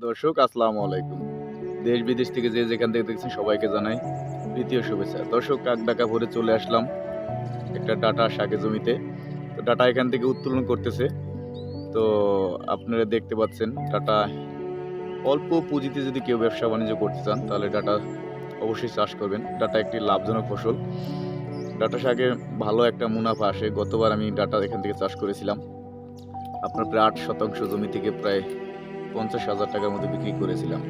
দর্শক আসসালামু আলাইকুম। দেশ বিদেশ থেকে যে যেখান থেকে দেখছেন সবাইকে জানাই দ্বিতীয় শুভেচ্ছা। দর্শক কাকডাকা ভরে চলে আসলাম একটা ডাটা শাকের জমিতে। তো ডাটা এখান থেকে উত্তোলন করতেছে। তো আপনারা দেখতে পাচ্ছেন ডাটা অল্প পুঁজিতে যদি কেউ ব্যবসা বাণিজ্য করতে চান তাহলে ডাটা অবশ্যই চাষ করবেন। ডাটা একটি লাভজনক ফসল। ডাটা শাকে ভালো একটা মুনাফা আসে। গতবার আমি ডাটা এখান থেকে চাষ করেছিলাম। আপনার প্রায় ৮% জমি থেকে প্রায় ৫০,০০০ টাকার মতো বিক্রি করেছিলাম।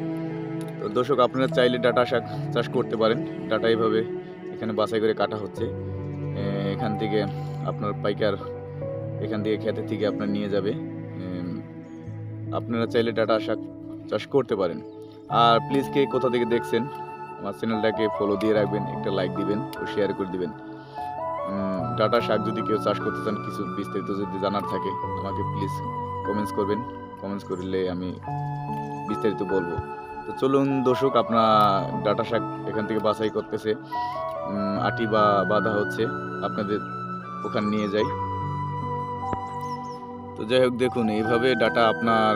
তো দর্শক আপনারা চাইলে ডাটা শাক চাষ করতে পারেন। ডাটা এইভাবে এখানে বাছাই করে কাটা হচ্ছে। এখান থেকে আপনার পাইকার এখান থেকে ক্ষেতের থেকে আপনার নিয়ে যাবে। আপনারা চাইলে ডাটা শাক চাষ করতে পারেন। আর প্লিজ কে কোথা থেকে দেখছেন আমার চ্যানেলটাকে ফলো দিয়ে রাখবেন, একটা লাইক দিবেন ও শেয়ার করে দিবেন। ডাটা শাক যদি কেউ চাষ করতে চান, কিছু বিস্তারিত যদি জানার থাকে আমাকে প্লিজ কমেন্টস করবেন। কমেন্টস করলে আমি বিস্তারিত বলবো। তো চলুন দর্শক, আপনার ডাটা শাক এখান থেকে বাছাই করতেছে, আটি বা বাঁধা হচ্ছে, আপনাদের ওখানে নিয়ে যাই। তো যাই হোক দেখুন, এইভাবে ডাটা আপনার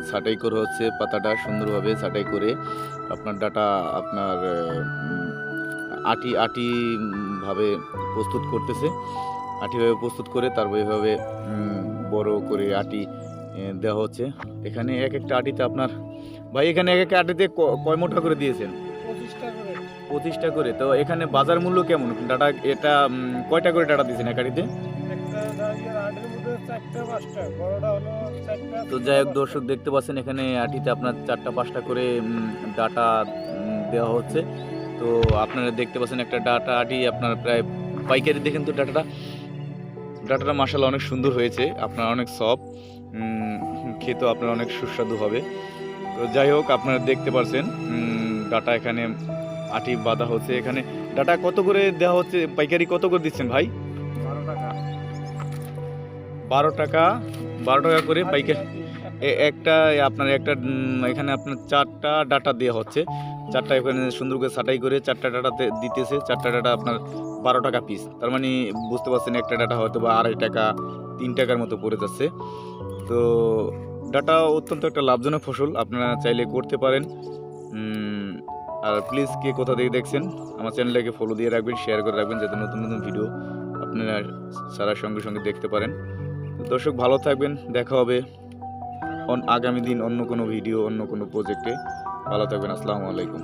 ছাঁটাই করা হচ্ছে, পাতাটা সুন্দরভাবে ছাঁটাই করে আপনার ডাটা আপনার আটি আটি ভাবে প্রস্তুত করতেছে। আটিভাবে প্রস্তুত করে তারপর এভাবে বড় করে আটি দেওয়া হচ্ছে। এখানে এক একটা আটিতে আপনার ভাই, এখানে এক একটা আটিতে কয় মোটা করে দিয়েছেন? 25টা করে। তো এখানে বাজার মূল্য কেমন ডাটা? এটা কয়টা করে ডাটা দিয়েছেন এক আটিতে? তো যাই হোক দর্শক দেখতে পাচ্ছেন এখানে আটিতে আপনার 4টা 5টা করে ডাটা দেওয়া হচ্ছে। তো আপনারা দেখতে পাচ্ছেন একটা ডাটা আটি আপনার প্রায় পাইকারি দেখেন। তো ডাটাটা মাশাআল্লাহ অনেক সুন্দর হয়েছে, আপনার অনেক সফট, খেতেও আপনার অনেক সুস্বাদু হবে। তো যাই হোক আপনারা দেখতে পাচ্ছেন ডাটা এখানে আটি বাঁধা হচ্ছে। এখানে ডাটা কত করে দেওয়া হচ্ছে? পাইকারি কত করে দিচ্ছেন ভাই? 12 টাকা। 12 টাকা করে পাইকারি। একটা আপনার একটা এখানে আপনার 4টা ডাটা দেওয়া হচ্ছে। 4টা এখানে সুন্দর করে ছাঁটাই করে 4টা ডাটাতে দিতেছে। 4টা ডাটা আপনার 12 টাকা পিস। তার মানে বুঝতে পারছেন একটা ডাটা হয়তো বা 2.5 টাকা 3 টাকার মতো পড়ে যাচ্ছে। তো ডাটা অত্যন্ত একটা লাভজনক ফসল, আপনারা চাইলে করতে পারেন। আর প্লিজ কে কোথা থেকে দেখছেন আমার চ্যানেলটাকে ফলো দিয়ে রাখবেন, শেয়ার করে রাখবেন, যাতে নতুন নতুন ভিডিও আপনারা সারার সঙ্গে সঙ্গে দেখতে পারেন। দর্শক ভালো থাকবেন, দেখা হবে আগামী দিন অন্য কোনো ভিডিও, অন্য কোনো প্রজেক্টে। ভালো থাকবেন, আসসালামু আলাইকুম।